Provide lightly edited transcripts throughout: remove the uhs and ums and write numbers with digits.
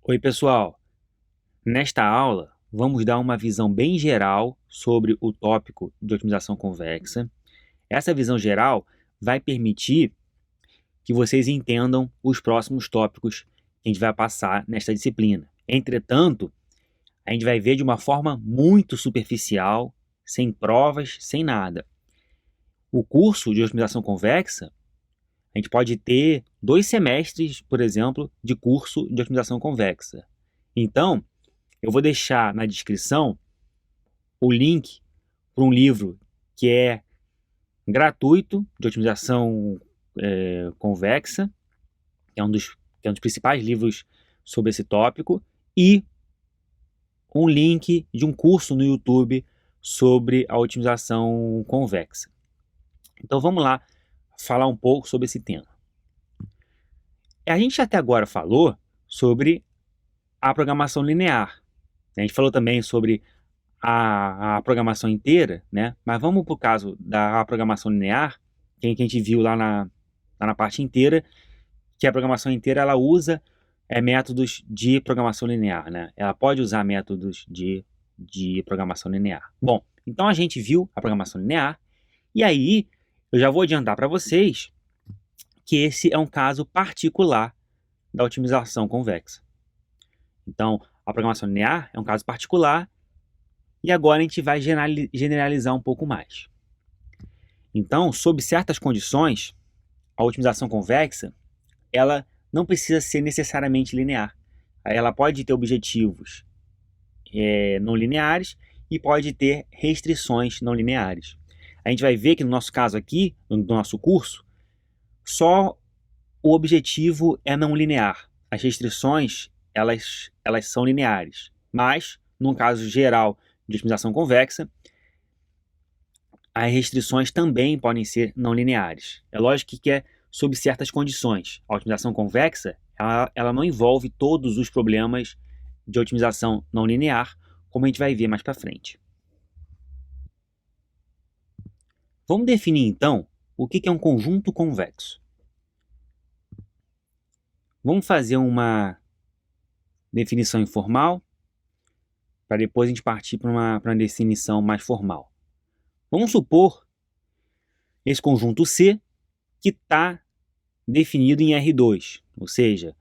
Oi, pessoal! Nesta aula, vamos dar uma visão bem geral sobre o tópico de otimização convexa. Essa visão geral vai permitir que vocês entendam os próximos tópicos que a gente vai passar nesta disciplina. Entretanto, a gente vai ver de uma forma muito superficial, sem provas, sem nada. O curso de otimização convexa, a gente pode ter 2 semestres, por exemplo, de curso de otimização convexa. Então, eu vou deixar na descrição o link para um livro que é gratuito de otimização convexa, que é um dos principais livros sobre esse tópico, e um link de um curso no YouTube sobre a otimização convexa. Então vamos lá falar um pouco sobre esse tema. A gente até agora falou sobre a programação linear. A gente falou também sobre a programação inteira, né? Mas vamos para o caso da programação linear, que a gente viu lá na parte inteira, que a programação inteira ela usa métodos de programação linear, né? Ela pode usar métodos de programação linear. Bom, então a gente viu a programação linear, e aí eu já vou adiantar para vocês que esse é um caso particular da otimização convexa. Então, a programação linear é um caso particular, e agora a gente vai generalizar um pouco mais. Então, sob certas condições, a otimização convexa, ela não precisa ser necessariamente linear. Ela pode ter objetivos não lineares e pode ter restrições não lineares. A gente vai ver que no nosso caso aqui, no nosso curso, só o objetivo é não linear. As restrições, elas são lineares. Mas, no caso geral de otimização convexa, as restrições também podem ser não lineares. É lógico que é sob certas condições. A otimização convexa, ela não envolve todos os problemas de otimização não linear, como a gente vai ver mais para frente. Vamos definir, então, o que é um conjunto convexo. Vamos fazer uma definição informal, para depois a gente partir para uma definição mais formal. Vamos supor esse conjunto C que está definido em R2, ou seja,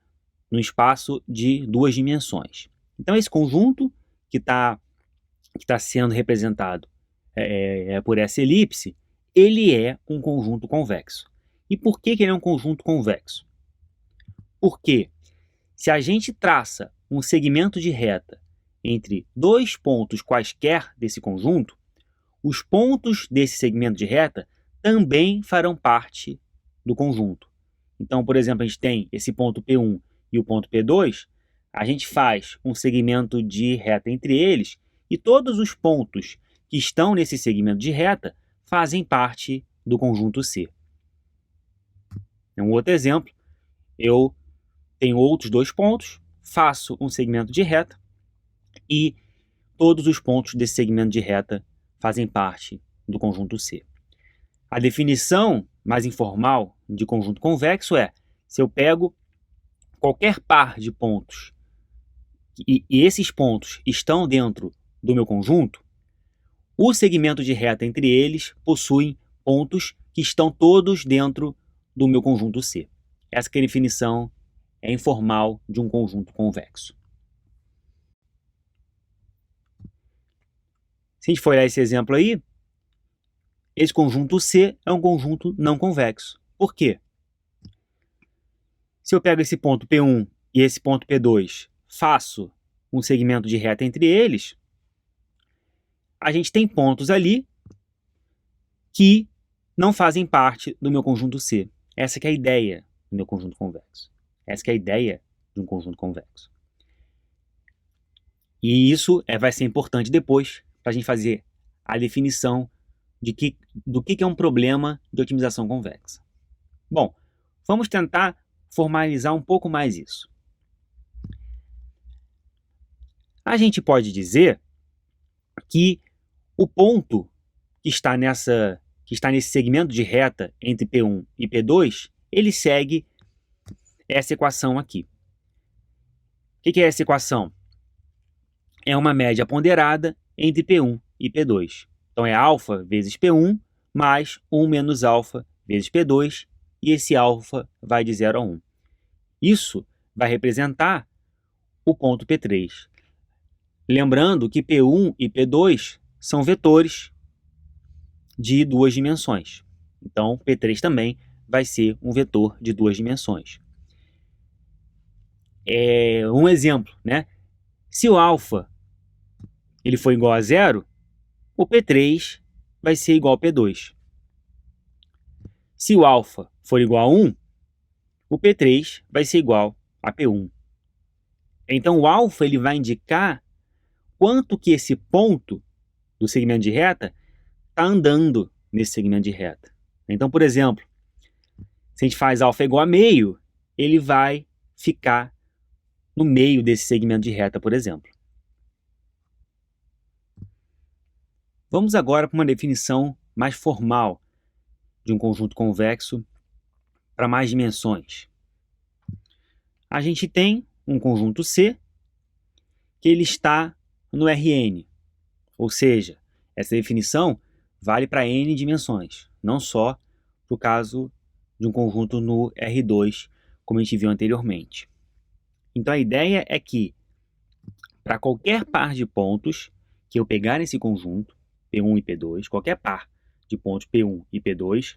no espaço de 2 dimensões. Então, esse conjunto que está sendo representado por essa elipse, ele é um conjunto convexo. E por que ele é um conjunto convexo? Porque se a gente traça um segmento de reta entre 2 pontos quaisquer desse conjunto, os pontos desse segmento de reta também farão parte do conjunto. Então, por exemplo, a gente tem esse ponto P1 e o ponto P2, a gente faz um segmento de reta entre eles e todos os pontos que estão nesse segmento de reta fazem parte do conjunto C. Um outro exemplo, eu tenho outros 2 pontos, faço um segmento de reta e todos os pontos desse segmento de reta fazem parte do conjunto C. A definição mais informal de conjunto convexo é: se eu pego qualquer par de pontos e esses pontos estão dentro do meu conjunto, o segmento de reta entre eles possui pontos que estão todos dentro do meu conjunto C. Essa que é a definição informal de um conjunto convexo. Se a gente for olhar esse exemplo aí, esse conjunto C é um conjunto não convexo. Por quê? Se eu pego esse ponto P1 e esse ponto P2, faço um segmento de reta entre eles, a gente tem pontos ali que não fazem parte do meu conjunto C. Essa que é a ideia do meu conjunto convexo. Essa que é a ideia de um conjunto convexo. E isso vai ser importante depois para a gente fazer a definição do que é um problema de otimização convexa. Bom, vamos tentar formalizar um pouco mais isso. A gente pode dizer que o ponto que está nesse segmento de reta entre P1 e P2, ele segue essa equação aqui. O que é essa equação? É uma média ponderada entre P1 e P2. Então é alfa vezes P1 mais 1 menos alfa vezes P2, e esse alfa vai de 0 a 1. Isso vai representar o ponto P3. Lembrando que P1 e P2 são vetores de duas dimensões. Então, P3 também vai ser um vetor de duas dimensões. Um exemplo, né? Se o alfa ele for igual a 0, o P3 vai ser igual a P2. Se o alfa for igual a 1, o P3 vai ser igual a P1. Então, o alfa ele vai indicar quanto que esse ponto do segmento de reta está andando nesse segmento de reta. Então, por exemplo, se a gente faz alfa igual a meio, ele vai ficar no meio desse segmento de reta, por exemplo. Vamos agora para uma definição mais formal de um conjunto convexo para mais dimensões. A gente tem um conjunto C que ele está no Rn, ou seja, essa definição vale para n dimensões, não só para o caso de um conjunto no R2, como a gente viu anteriormente. Então a ideia é que, para qualquer par de pontos que eu pegar nesse conjunto, P1 e P2, qualquer par de pontos P1 e P2,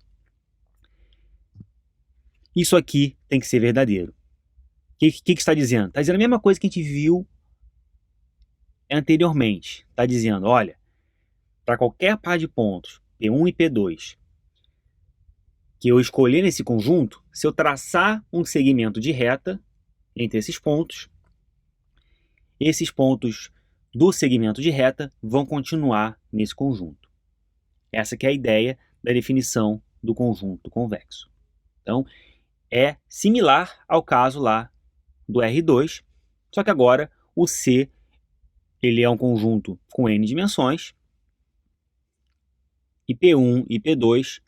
isso aqui tem que ser verdadeiro. O que está dizendo? Está dizendo a mesma coisa que a gente viu anteriormente. Está dizendo, olha, para qualquer par de pontos P1 e P2 que eu escolher nesse conjunto, se eu traçar um segmento de reta entre esses pontos do segmento de reta vão continuar nesse conjunto. Essa que é a ideia da definição do conjunto convexo. Então, é similar ao caso lá do R2, só que agora o C ele é um conjunto com n dimensões e P1 e P2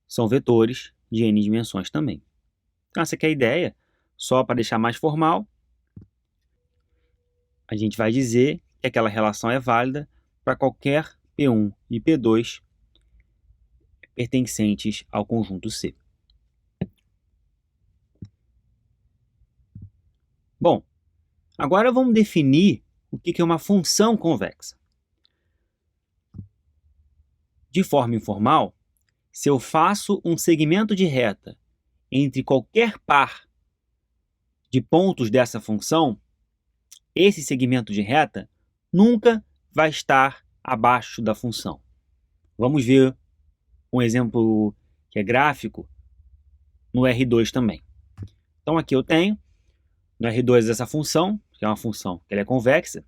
são vetores de n dimensões também. Então, essa que é a ideia. Só para deixar mais formal, a gente vai dizer que aquela relação é válida para qualquer P1 e P2 pertencentes ao conjunto C. Bom, agora vamos definir o que é uma função convexa. De forma informal, se eu faço um segmento de reta entre qualquer par de pontos dessa função, esse segmento de reta nunca vai estar abaixo da função. Vamos ver um exemplo que é gráfico no R2 também. Então aqui eu tenho no R2 essa função, que é uma função que ela é convexa.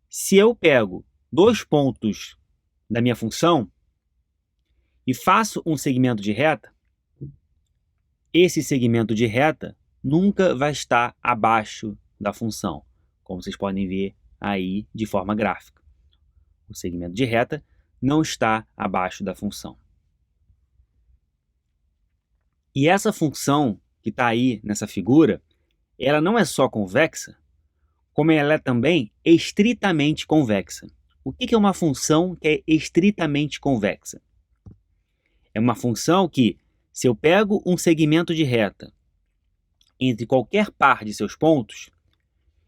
Se eu pego dois pontos da minha função e faço um segmento de reta, esse segmento de reta nunca vai estar abaixo da função, como vocês podem ver aí de forma gráfica. O segmento de reta não está abaixo da função. E essa função que está aí nessa figura, ela não é só convexa, como ela é também estritamente convexa. O que é uma função que é estritamente convexa? É uma função que, se eu pego um segmento de reta entre qualquer par de seus pontos,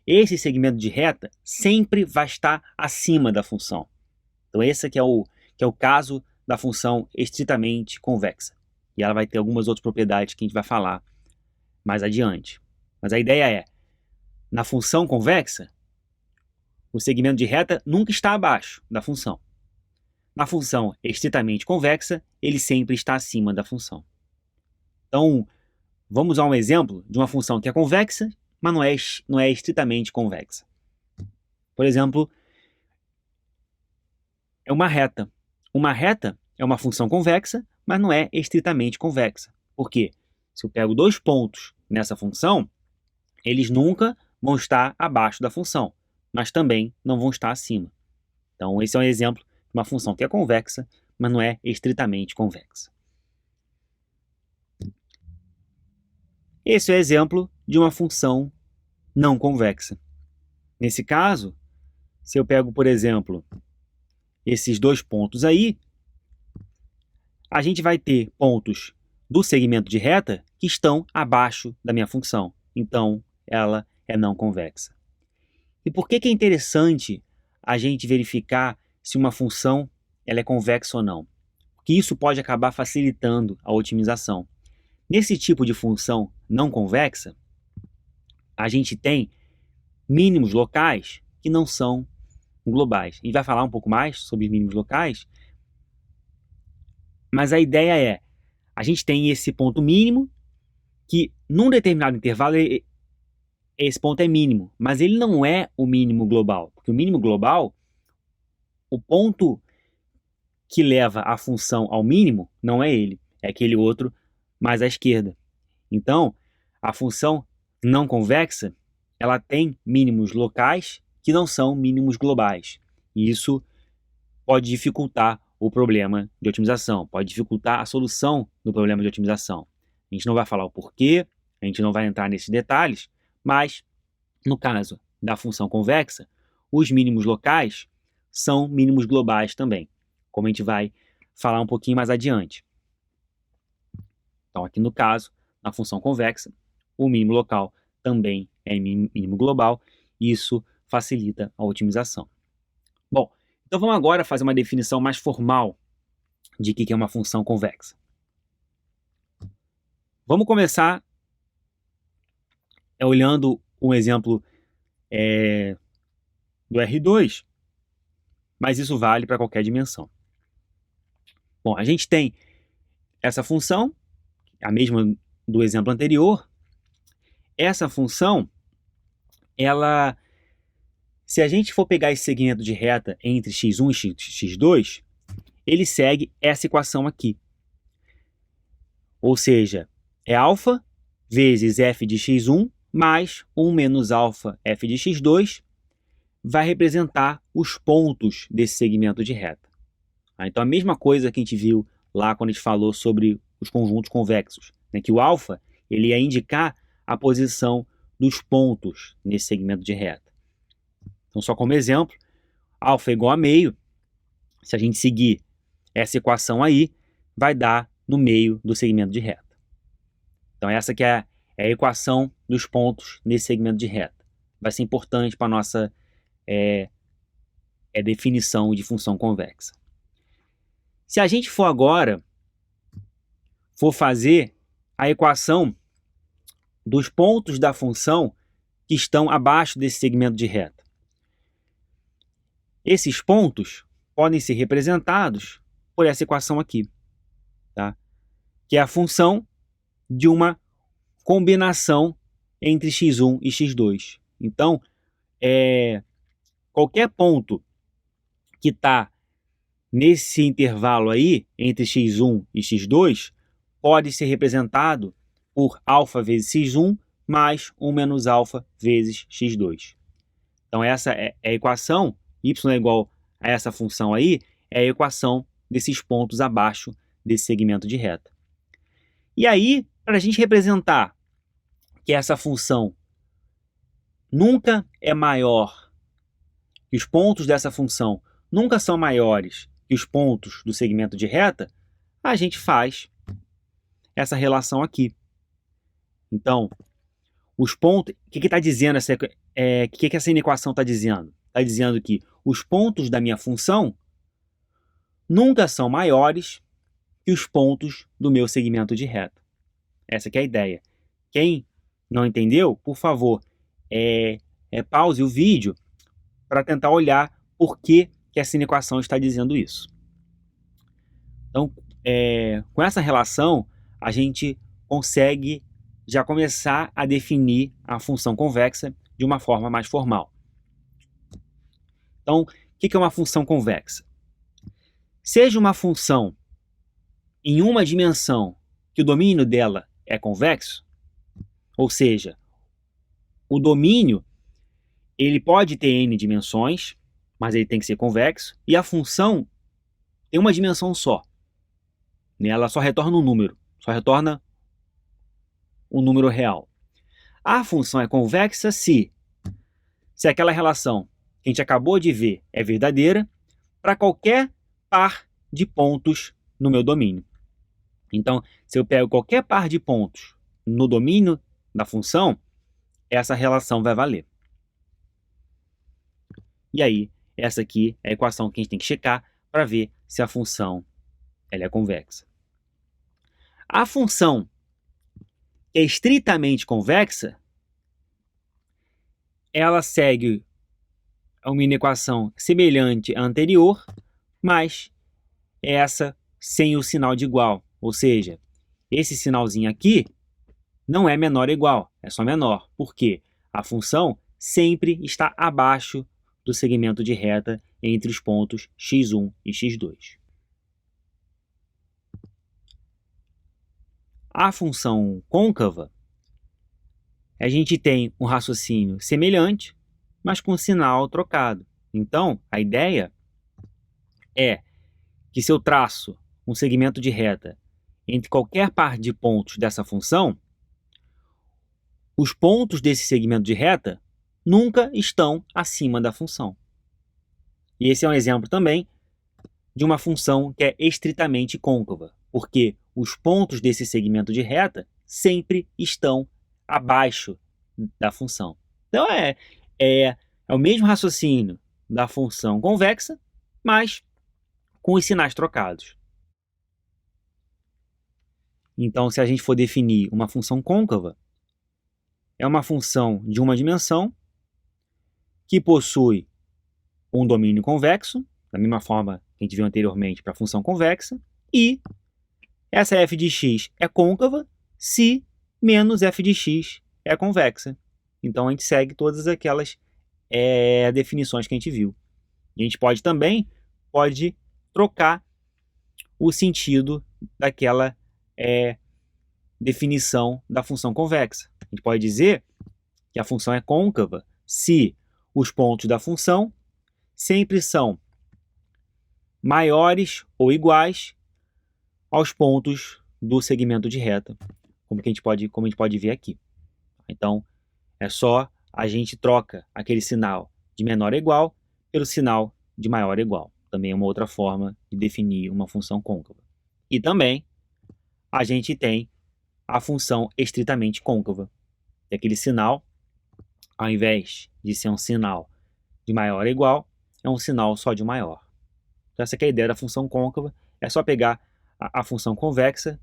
esse segmento de reta sempre vai estar acima da função. Então esse aqui é o caso da função estritamente convexa. E ela vai ter algumas outras propriedades que a gente vai falar mais adiante. Mas a ideia é, na função convexa, o segmento de reta nunca está abaixo da função. Na função estritamente convexa, ele sempre está acima da função. Então, vamos a um exemplo de uma função que é convexa, mas não é estritamente convexa. Por exemplo, é uma reta. Uma reta é uma função convexa, mas não é estritamente convexa. Por quê? Se eu pego dois pontos nessa função, eles nunca vão estar abaixo da função, mas também não vão estar acima. Então, esse é um exemplo de uma função que é convexa, mas não é estritamente convexa. Esse é o exemplo de uma função não convexa. Nesse caso, se eu pego, por exemplo, esses dois pontos aí, a gente vai ter pontos do segmento de reta que estão abaixo da minha função. Então, ela é não convexa. E por que é interessante a gente verificar se uma função ela é convexa ou não? Porque isso pode acabar facilitando a otimização. Nesse tipo de função não convexa, a gente tem mínimos locais que não são globais. A gente vai falar um pouco mais sobre mínimos locais, mas a ideia é, a gente tem esse ponto mínimo que num determinado intervalo esse ponto é mínimo, mas ele não é o mínimo global, porque o mínimo global, o ponto que leva a função ao mínimo não é ele, é aquele outro mais à esquerda. Então, a função não convexa, ela tem mínimos locais que não são mínimos globais. E isso pode dificultar o problema de otimização, pode dificultar a solução do problema de otimização. A gente não vai falar o porquê, a gente não vai entrar nesses detalhes, mas no caso da função convexa, os mínimos locais são mínimos globais também, como a gente vai falar um pouquinho mais adiante. Então, aqui no caso, na função convexa, o mínimo local também é mínimo global, e isso facilita a otimização. Bom, então vamos agora fazer uma definição mais formal de o que é uma função convexa. Vamos começar olhando um exemplo do R2, mas isso vale para qualquer dimensão. Bom, a gente tem essa função, a mesma do exemplo anterior. Essa função, se a gente for pegar esse segmento de reta entre x1 e x2, ele segue essa equação aqui. Ou seja, é alfa vezes f de x1 mais 1 menos alfa f de x2 vai representar os pontos desse segmento de reta. Então, a mesma coisa que a gente viu lá quando a gente falou sobre os conjuntos convexos, né, que o alfa ele ia indicar a posição dos pontos nesse segmento de reta. Então, só como exemplo, alfa é igual a meio. Se a gente seguir essa equação aí, vai dar no meio do segmento de reta. Então, essa que é a equação dos pontos nesse segmento de reta. Vai ser importante para a nossa definição de função convexa. Se a gente for agora fazer a equação dos pontos da função que estão abaixo desse segmento de reta. Esses pontos podem ser representados por essa equação aqui, tá? Que é a função de uma combinação entre x1 e x2. Então, qualquer ponto que está nesse intervalo aí, entre x1 e x2, pode ser representado por alfa vezes x1 mais 1 menos alfa vezes x2. Então, essa é a equação, y é igual a essa função aí, é a equação desses pontos abaixo desse segmento de reta. E aí, para a gente representar que essa função nunca é maior, que os pontos dessa função nunca são maiores que os pontos do segmento de reta, a gente faz essa relação aqui. Então, os pontos, o que está dizendo que essa inequação está dizendo? Está dizendo que os pontos da minha função nunca são maiores que os pontos do meu segmento de reta. Essa que é a ideia. Quem não entendeu, por favor, pause o vídeo para tentar olhar por que essa inequação está dizendo isso. Então, com essa relação, a gente consegue já começar a definir a função convexa de uma forma mais formal. Então, o que é uma função convexa? Seja uma função em uma dimensão que o domínio dela é convexo, ou seja, o domínio ele pode ter n dimensões, mas ele tem que ser convexo, e a função tem uma dimensão só. Ela só retorna um número, só retorna um número real. A função é convexa se aquela relação que a gente acabou de ver é verdadeira para qualquer par de pontos no meu domínio. Então, se eu pego qualquer par de pontos no domínio da função, essa relação vai valer. E aí, essa aqui é a equação que a gente tem que checar para ver se a função ela é convexa. A função que é estritamente convexa, ela segue uma equação semelhante à anterior, mas essa sem o sinal de igual. Ou seja, esse sinalzinho aqui não é menor ou igual, é só menor. Por quê? A função sempre está abaixo do segmento de reta entre os pontos x1 e x2. A função côncava, a gente tem um raciocínio semelhante, mas com sinal trocado. Então, a ideia é que se eu traço um segmento de reta entre qualquer par de pontos dessa função, os pontos desse segmento de reta nunca estão acima da função. E esse é um exemplo também de uma função que é estritamente côncava, porque os pontos desse segmento de reta sempre estão abaixo da função. Então é o mesmo raciocínio da função convexa, mas com os sinais trocados. Então, se a gente for definir uma função côncava, é uma função de uma dimensão que possui um domínio convexo, da mesma forma que a gente viu anteriormente para a função convexa, e essa f de x é côncava se menos f de x é convexa. Então, a gente segue todas aquelas definições que a gente viu. E a gente pode trocar o sentido daquela definição da função convexa. A gente pode dizer que a função é côncava se os pontos da função sempre são maiores ou iguais aos pontos do segmento de reta, como a gente pode ver aqui. Então, é só a gente troca aquele sinal de menor ou igual pelo sinal de maior ou igual. Também é uma outra forma de definir uma função côncava. E também a gente tem a função estritamente côncava. E aquele sinal, ao invés de ser um sinal de maior ou igual, é um sinal só de maior. Então, essa aqui é a ideia da função côncava. É só pegar a função convexa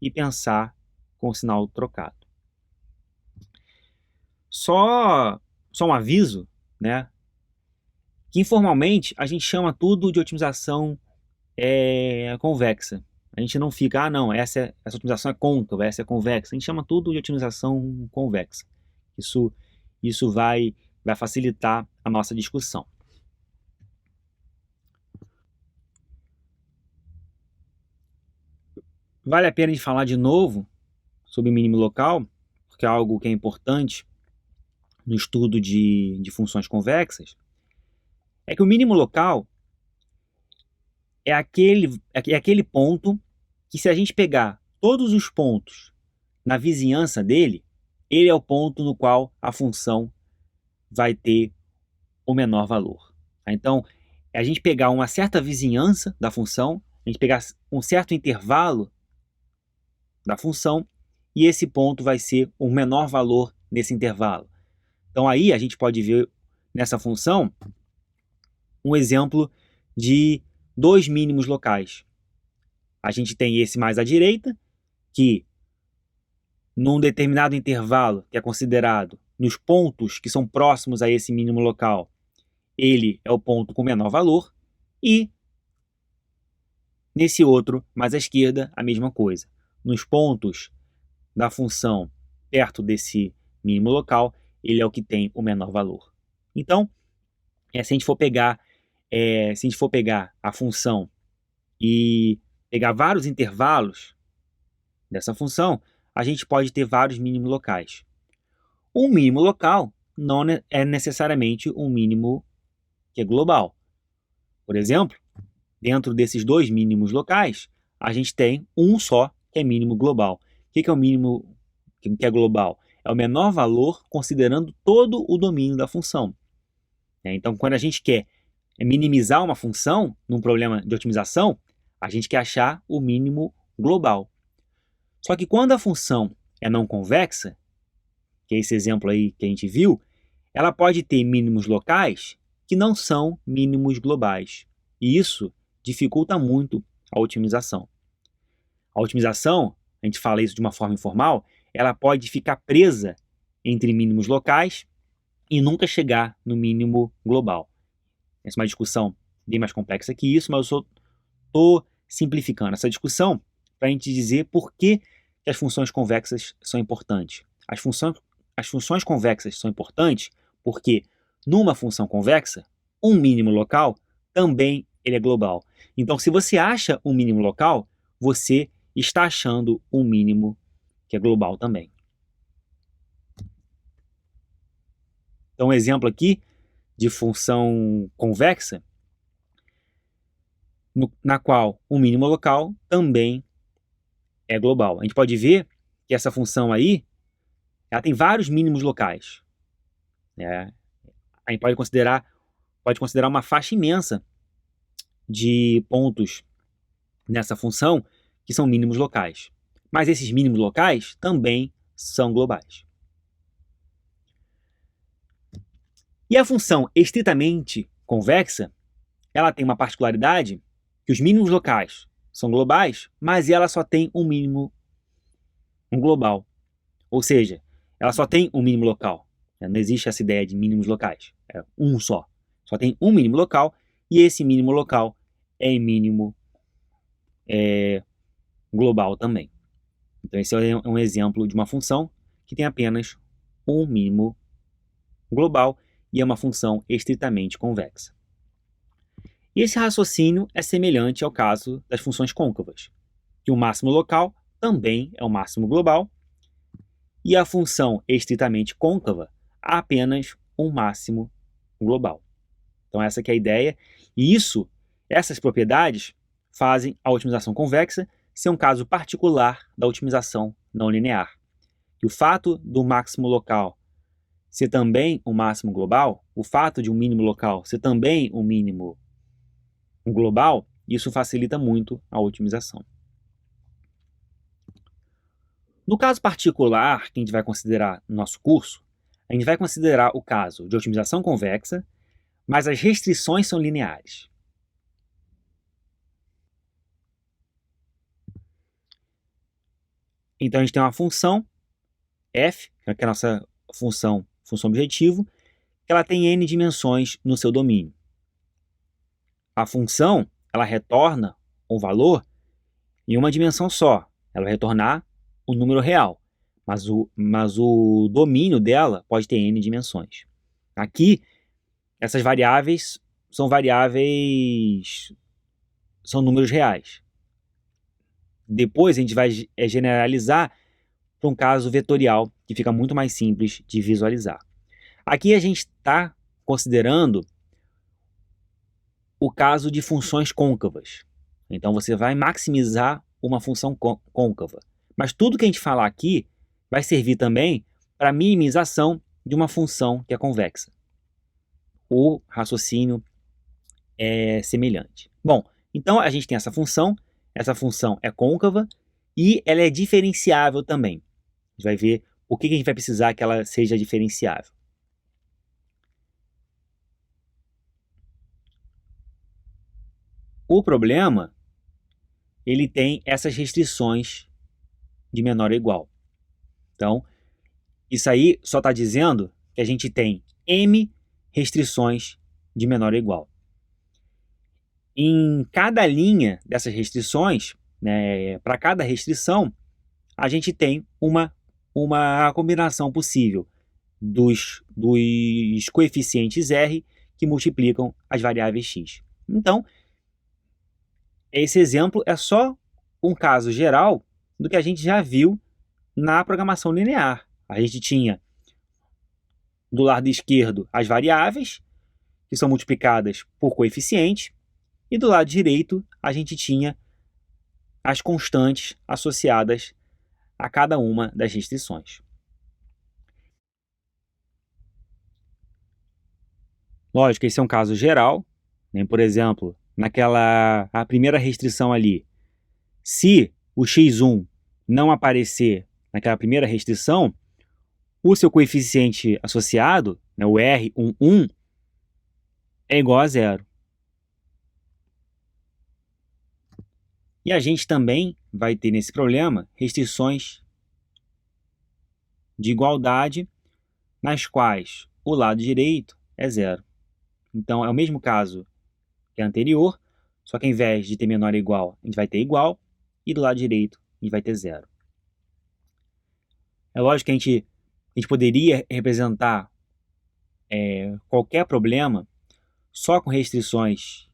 e pensar com o sinal trocado. Só um aviso, né? Que informalmente a gente chama tudo de otimização convexa. A gente não fica, não, essa otimização é côncava, essa é convexa. A gente chama tudo de otimização convexa. Isso vai facilitar a nossa discussão. Vale a pena de falar de novo sobre o mínimo local, porque é algo que é importante no estudo de funções convexas, é que o mínimo local é aquele ponto que, se a gente pegar todos os pontos na vizinhança dele, ele é o ponto no qual a função vai ter o menor valor. Então, é a gente pegar uma certa vizinhança da função, a gente pegar um certo intervalo da função, e esse ponto vai ser o menor valor nesse intervalo. Então, aí a gente pode ver nessa função um exemplo de dois mínimos locais. A gente tem esse mais à direita, que num determinado intervalo, que é considerado nos pontos que são próximos a esse mínimo local, ele é o ponto com menor valor, e nesse outro, mais à esquerda, a mesma coisa. Nos pontos da função perto desse mínimo local, ele é o que tem o menor valor. Então, se a gente for pegar a função e pegar vários intervalos dessa função, a gente pode ter vários mínimos locais. Um mínimo local não é necessariamente um mínimo que é global. Por exemplo, dentro desses dois mínimos locais, a gente tem um só que é mínimo global. O que é o mínimo que é global? é o menor valor considerando todo o domínio da função. Então, quando a gente quer minimizar uma função num problema de otimização, a gente quer achar o mínimo global. Só que quando a função é não convexa, que é esse exemplo aí que a gente viu, ela pode ter mínimos locais que não são mínimos globais. E isso dificulta muito a otimização. A otimização, a gente fala isso de uma forma informal, ela pode ficar presa entre mínimos locais e nunca chegar no mínimo global. Essa é uma discussão bem mais complexa que isso, mas eu estou simplificando essa discussão para a gente dizer por que as funções convexas são importantes. As funções convexas são importantes porque numa função convexa, um mínimo local também ele é global. Então, se você acha um mínimo local, você está achando um mínimo que é global também. Então, um exemplo aqui de função convexa, na qual o mínimo local também é global. A gente pode ver que essa função aí, ela tem vários mínimos locais. A gente pode considerar uma faixa imensa de pontos nessa função que são mínimos locais. Mas esses mínimos locais também são globais. E a função estritamente convexa, ela tem uma particularidade que os mínimos locais são globais, mas ela só tem um mínimo global. Ou seja, ela só tem um mínimo local. Não existe essa ideia de mínimos locais. É um só. Só tem um mínimo local e esse mínimo local é mínimo global também. Então esse é um exemplo de uma função que tem apenas um mínimo global e é uma função estritamente convexa. E esse raciocínio é semelhante ao caso das funções côncavas, que o máximo local também é o máximo global e a função estritamente côncava há apenas um máximo global. Então essa que é a ideia, e essas propriedades fazem a otimização convexa ser um caso particular da otimização não linear. E o fato do máximo local ser também um máximo global, o fato de um mínimo local ser também um mínimo global, isso facilita muito a otimização. No caso particular que a gente vai considerar no nosso curso, a gente vai considerar o caso de otimização convexa, mas as restrições são lineares. Então a gente tem uma função f, que é a nossa função objetivo, que ela tem n dimensões no seu domínio. A função, ela retorna um valor em uma dimensão só. Ela vai retornar o número real, mas o domínio dela pode ter n dimensões. Aqui, essas variáveis são números reais. Depois a gente vai generalizar para um caso vetorial, que fica muito mais simples de visualizar. Aqui a gente está considerando o caso de funções côncavas. Então você vai maximizar uma função côncava. Mas tudo que a gente falar aqui vai servir também para minimização de uma função que é convexa. O raciocínio é semelhante. Bom, então a gente tem essa função é côncava e ela é diferenciável também. A gente vai ver por que a gente vai precisar que ela seja diferenciável. O problema, ele tem essas restrições de menor ou igual. Então, isso aí só está dizendo que a gente tem m restrições de menor ou igual. Em cada linha dessas restrições, para cada restrição, a gente tem uma combinação possível dos coeficientes R que multiplicam as variáveis x. Então, esse exemplo é só um caso geral do que a gente já viu na programação linear. A gente tinha do lado esquerdo as variáveis, que são multiplicadas por coeficiente, e do lado direito a gente tinha as constantes associadas a cada uma das restrições. Lógico, esse é um caso geral, né? Por exemplo, a primeira restrição ali, se o x1 não aparecer naquela primeira restrição, o seu coeficiente associado, né, o R11, é igual a zero. E a gente também vai ter nesse problema restrições de igualdade, nas quais o lado direito é zero. Então, é o mesmo caso que a anterior, só que ao invés de ter menor ou igual, a gente vai ter igual, e do lado direito a gente vai ter zero. É lógico que a gente poderia representar qualquer problema só com restrições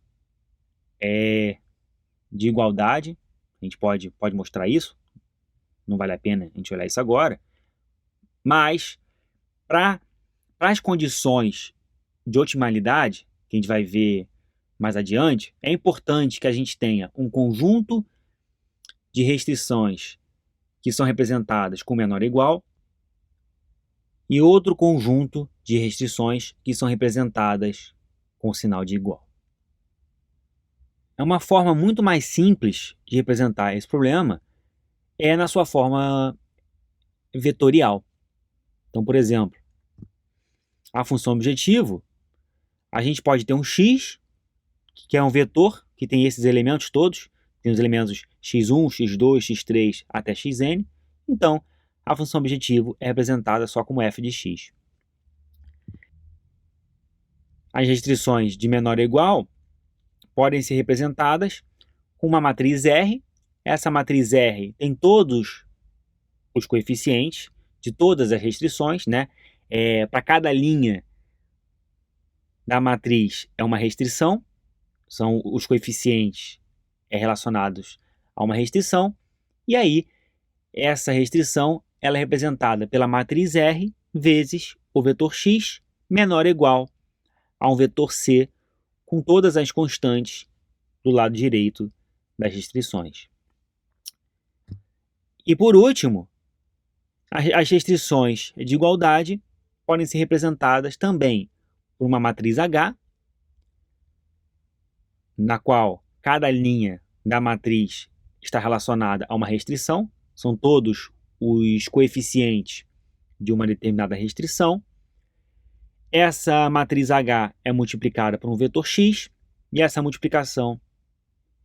de igualdade. A gente pode mostrar isso, não vale a pena a gente olhar isso agora, mas para as condições de otimalidade, que a gente vai ver mais adiante, é importante que a gente tenha um conjunto de restrições que são representadas com menor ou igual e outro conjunto de restrições que são representadas com sinal de igual. É uma forma muito mais simples de representar esse problema é na sua forma vetorial. Então, por exemplo, a função objetivo, a gente pode ter um x, que é um vetor, que tem esses elementos todos, tem os elementos x1, x2, x3 até xn. Então, a função objetivo é representada só como f de x. As restrições de menor ou igual podem ser representadas com uma matriz R. Essa matriz R tem todos os coeficientes de todas as restrições, né? Para cada linha da matriz é uma restrição, são os coeficientes relacionados a uma restrição, e aí essa restrição ela é representada pela matriz R vezes o vetor x menor ou igual a um vetor C com todas as constantes do lado direito das restrições. E por último, as restrições de igualdade podem ser representadas também por uma matriz H, na qual cada linha da matriz está relacionada a uma restrição, são todos os coeficientes de uma determinada restrição. Essa matriz H é multiplicada por um vetor x e essa multiplicação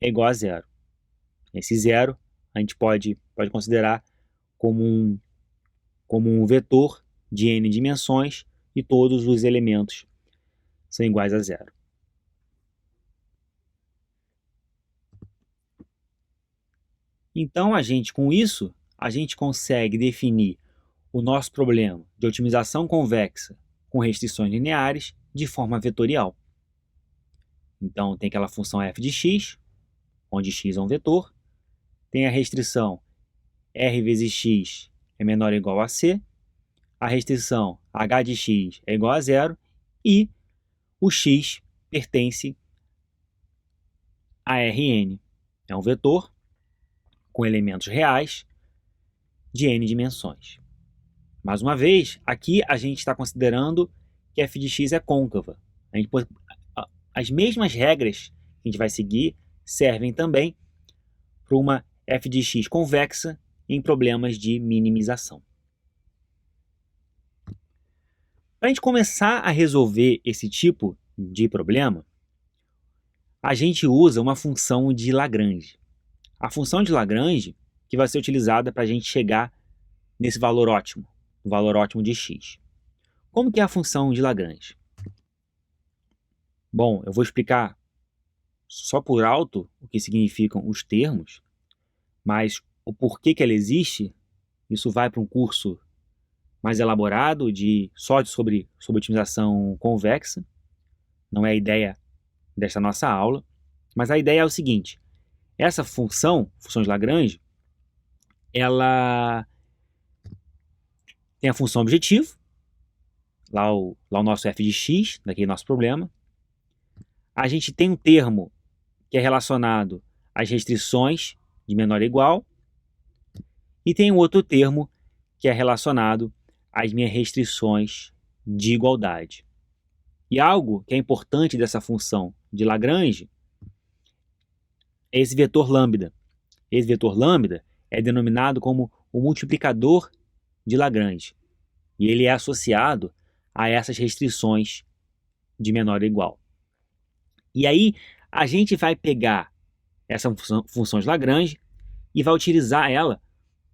é igual a zero. Esse zero a gente pode considerar como um vetor de n dimensões e todos os elementos são iguais a zero. Então, com isso, a gente consegue definir o nosso problema de otimização convexa com restrições lineares de forma vetorial. Então, tem aquela função f de x, onde x é um vetor, tem a restrição r vezes x é menor ou igual a c, a restrição h de x é igual a zero e o x pertence a Rn. É um vetor com elementos reais de n dimensões. Mais uma vez, aqui a gente está considerando que f de x é côncava. As mesmas regras que a gente vai seguir servem também para uma f de x convexa em problemas de minimização. Para a gente começar a resolver esse tipo de problema, a gente usa uma função de Lagrange. A função de Lagrange que vai ser utilizada para a gente chegar nesse valor ótimo, o valor ótimo de x. Como que é a função de Lagrange? Bom, eu vou explicar só por alto o que significam os termos, mas o porquê que ela existe, isso vai para um curso mais elaborado sobre otimização convexa. Não é a ideia desta nossa aula, mas a ideia é o seguinte: essa função de Lagrange, ela tem a função objetivo, lá o nosso f de x, daquele nosso problema. A gente tem um termo que é relacionado às restrições de menor ou igual, e tem um outro termo que é relacionado às minhas restrições de igualdade. E algo que é importante dessa função de Lagrange é esse vetor lambda. Esse vetor lambda é denominado como o multiplicador de Lagrange. E ele é associado a essas restrições de menor ou igual. E aí, a gente vai pegar essa função de Lagrange e vai utilizar ela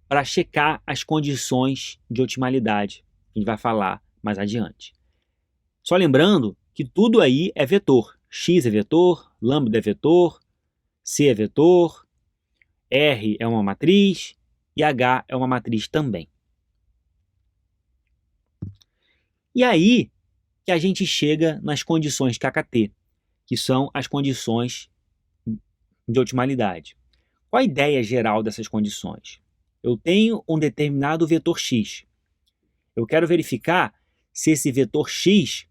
para checar as condições de otimalidade, que a gente vai falar mais adiante. Só lembrando que tudo aí é vetor. X é vetor, lambda é vetor, C é vetor, R é uma matriz e H é uma matriz também. E aí que a gente chega nas condições KKT, que são as condições de otimalidade. Qual a ideia geral dessas condições? Eu tenho um determinado vetor x. Eu quero verificar se esse vetor x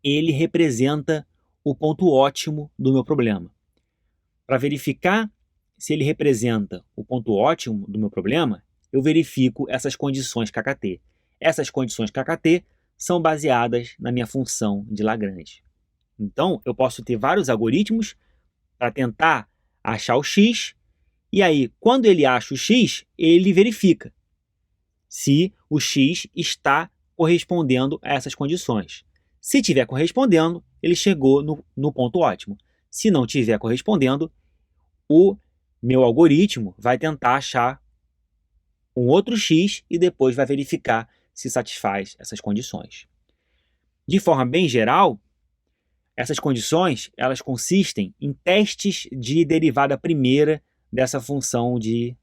ele representa o ponto ótimo do meu problema. Para verificar se ele representa o ponto ótimo do meu problema, eu verifico essas condições KKT. Essas condições KKT são baseadas na minha função de Lagrange. Então, eu posso ter vários algoritmos para tentar achar o x, e aí, quando ele acha o x, ele verifica se o x está correspondendo a essas condições. Se estiver correspondendo, ele chegou no ponto ótimo. Se não estiver correspondendo, o meu algoritmo vai tentar achar um outro x e depois vai verificar se satisfaz essas condições. De forma bem geral, essas condições elas consistem em testes de derivada primeira dessa função de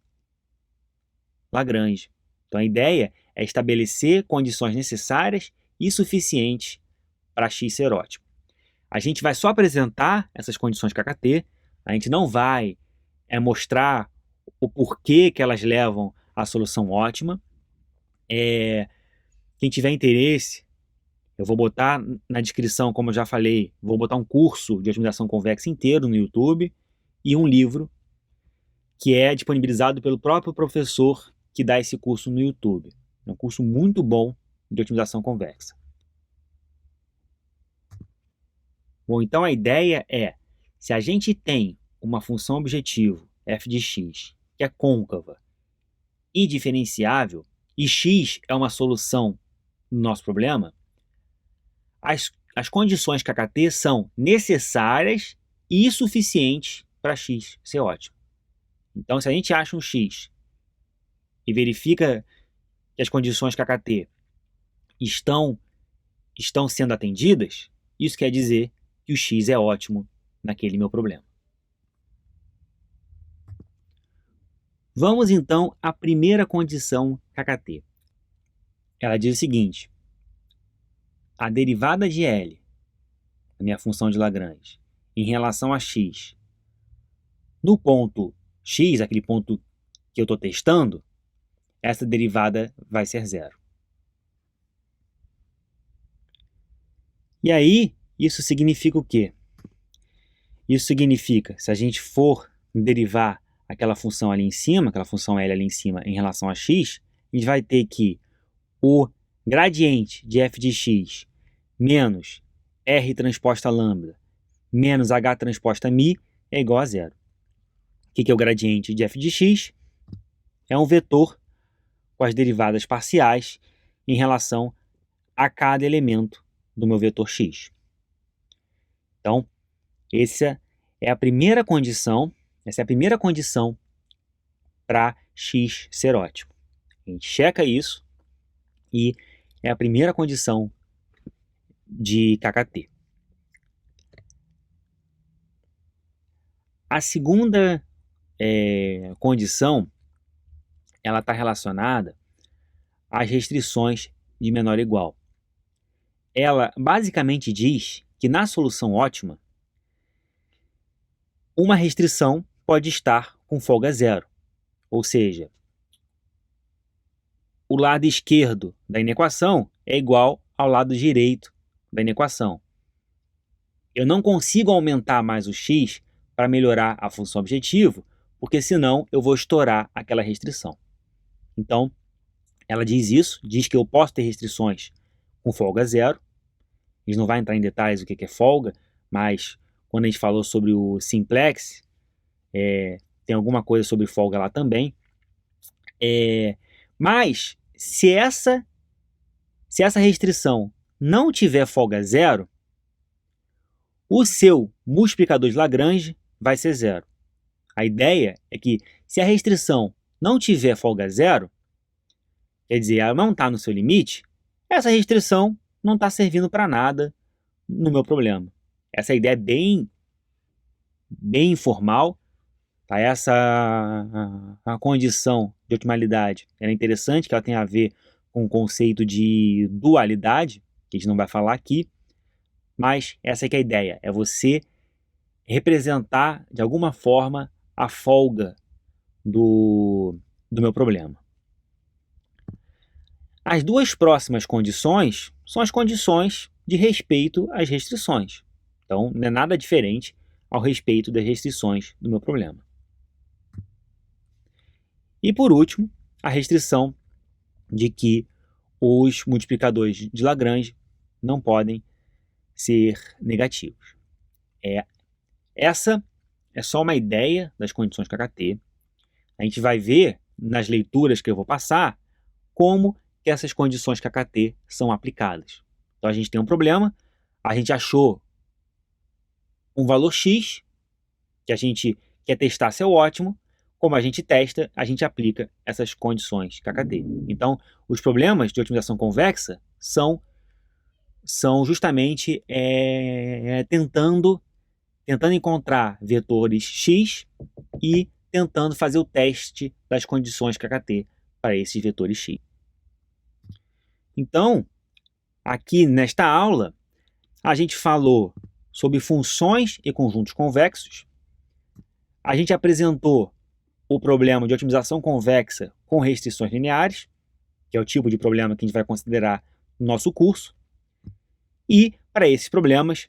Lagrange. Então a ideia é estabelecer condições necessárias e suficientes para x ser ótimo. A gente vai só apresentar essas condições KKT, a gente não vai mostrar o porquê que elas levam à solução ótima. Quem tiver interesse, eu vou botar na descrição, como eu já falei, vou botar um curso de otimização convexa inteiro no YouTube e um livro que é disponibilizado pelo próprio professor que dá esse curso no YouTube. É um curso muito bom de otimização convexa. Bom, então a ideia é, se a gente tem uma função objetivo, f de x, que é côncava e diferenciável, e x é uma solução do nosso problema, as condições KKT são necessárias e suficientes para x ser ótimo. Então, se a gente acha um x e verifica que as condições KKT estão sendo atendidas, isso quer dizer que o x é ótimo naquele meu problema. Vamos então à primeira condição KKT. Ela diz o seguinte: a derivada de L, a minha função de Lagrange, em relação a x, no ponto x, aquele ponto que eu estou testando, essa derivada vai ser zero. E aí, isso significa o quê? Isso significa, se a gente for derivar aquela função ali em cima, aquela função L ali em cima em relação a x, a gente vai ter que o gradiente de f de x menos r transposta lambda menos h transposta mi é igual a zero. O que é o gradiente de f de x? É um vetor com as derivadas parciais em relação a cada elemento do meu vetor x. Então, essa é a primeira condição para x ser ótimo. A gente checa isso e é a primeira condição de KKT. A segunda condição ela está relacionada às restrições de menor ou igual. Ela basicamente diz que na solução ótima, uma restrição pode estar com folga zero, ou seja, o lado esquerdo da inequação é igual ao lado direito da inequação. Eu não consigo aumentar mais o x para melhorar a função objetivo, porque senão eu vou estourar aquela restrição. Então, ela diz isso, diz que eu posso ter restrições com folga zero, A gente não vai entrar em detalhes do que é folga, mas quando a gente falou sobre o simplex, tem alguma coisa sobre folga lá também. Mas se essa restrição não tiver folga zero, o seu multiplicador de Lagrange vai ser zero. A ideia é que se a restrição não tiver folga zero, quer dizer, ela não está no seu limite, essa restrição não está servindo para nada no meu problema. Essa ideia é bem informal. Tá? A condição de otimalidade é interessante, que ela tem a ver com o conceito de dualidade, que a gente não vai falar aqui, mas essa é que é a ideia, é você representar de alguma forma a folga do meu problema. As duas próximas condições são as condições de respeito às restrições. Então, não é nada diferente ao respeito das restrições do meu problema. E por último, a restrição de que os multiplicadores de Lagrange não podem ser negativos. Essa é só uma ideia das condições KKT. A gente vai ver nas leituras que eu vou passar como que essas condições KKT são aplicadas. Então a gente tem um problema, a gente achou um valor X, que a gente quer testar se é ótimo. Como a gente testa, a gente aplica essas condições KKT. Então, os problemas de otimização convexa são justamente tentando encontrar vetores X e tentando fazer o teste das condições KKT para esses vetores X. Então, aqui nesta aula, a gente falou sobre funções e conjuntos convexos. A gente apresentou o problema de otimização convexa com restrições lineares, que é o tipo de problema que a gente vai considerar no nosso curso. E, para esses problemas,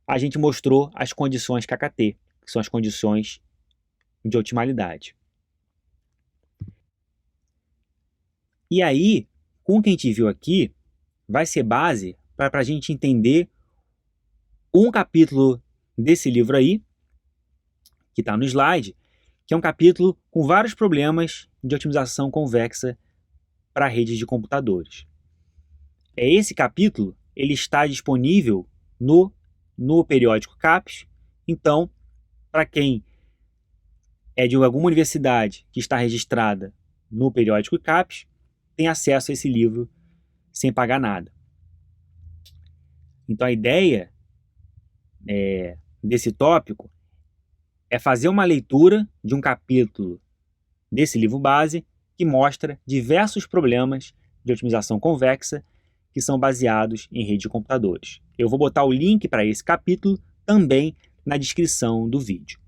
a gente mostrou as condições KKT, que são as condições de otimalidade. E aí, com o que a gente viu aqui, vai ser base para a gente entender um capítulo desse livro aí, que está no slide, que é um capítulo com vários problemas de otimização convexa para redes de computadores. Esse capítulo ele está disponível no periódico CAPES. Então, para quem é de alguma universidade que está registrada no periódico CAPES, tem acesso a esse livro sem pagar nada. Então, a ideia desse tópico é fazer uma leitura de um capítulo desse livro base que mostra diversos problemas de otimização convexa que são baseados em rede de computadores. Eu vou botar o link para esse capítulo também na descrição do vídeo.